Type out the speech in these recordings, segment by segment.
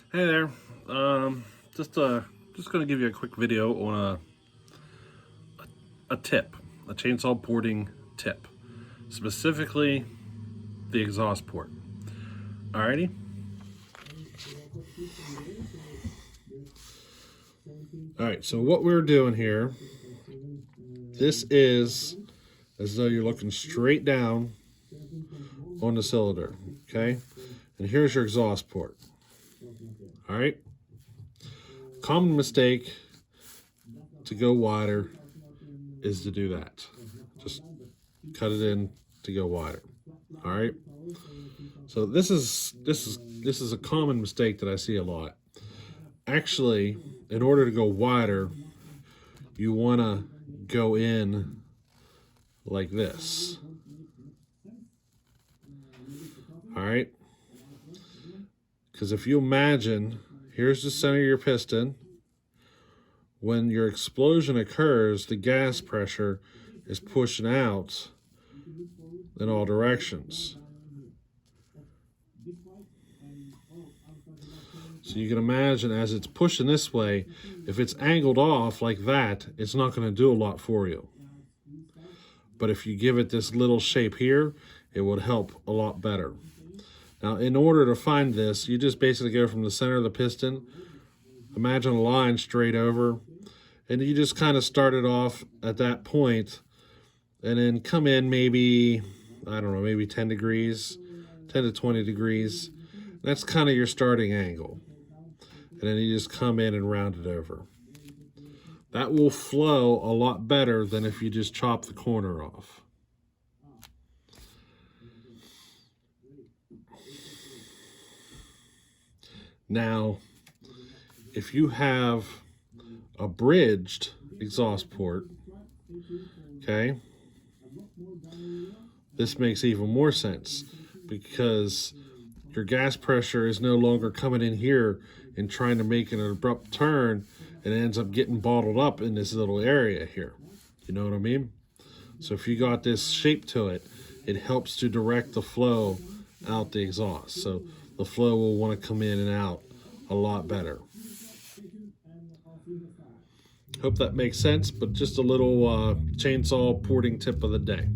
Hey there. Just going to give you a quick video on a tip, a chainsaw porting tip, specifically the exhaust port. Alrighty. All right. So what we're doing here, this is as though you're looking straight down on the cylinder. Okay. And here's your exhaust port. All right. Common mistake to go wider is to do that. Just cut it in to go wider. All right. So this is a common mistake that I see a lot. Actually, in order to go wider, you want to go in like this. All right. Because if you imagine, here's the center of your piston. When your explosion occurs, the gas pressure is pushing out in all directions. So you can imagine as it's pushing this way, if it's angled off like that, it's not going to do a lot for you. But if you give it this little shape here, it would help a lot better. Now, in order to find this, you just basically go from the center of the piston, imagine a line straight over, and you just kind of start it off at that point, and then come in maybe, I don't know, maybe 10 degrees, 10 to 20 degrees. That's kind of your starting angle. And then you just come in and round it over. That will flow a lot better than if you just chop the corner off. Now, if you have a bridged exhaust port, okay, this makes even more sense because your gas pressure is no longer coming in here and trying to make an abrupt turn, and it ends up getting bottled up in this little area here. You know what I mean? So if you got this shape to it, it helps to direct the flow out the exhaust. So the flow will want to come in and out a lot better. Hope that makes sense, but just a little chainsaw porting tip of the day.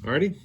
Alrighty?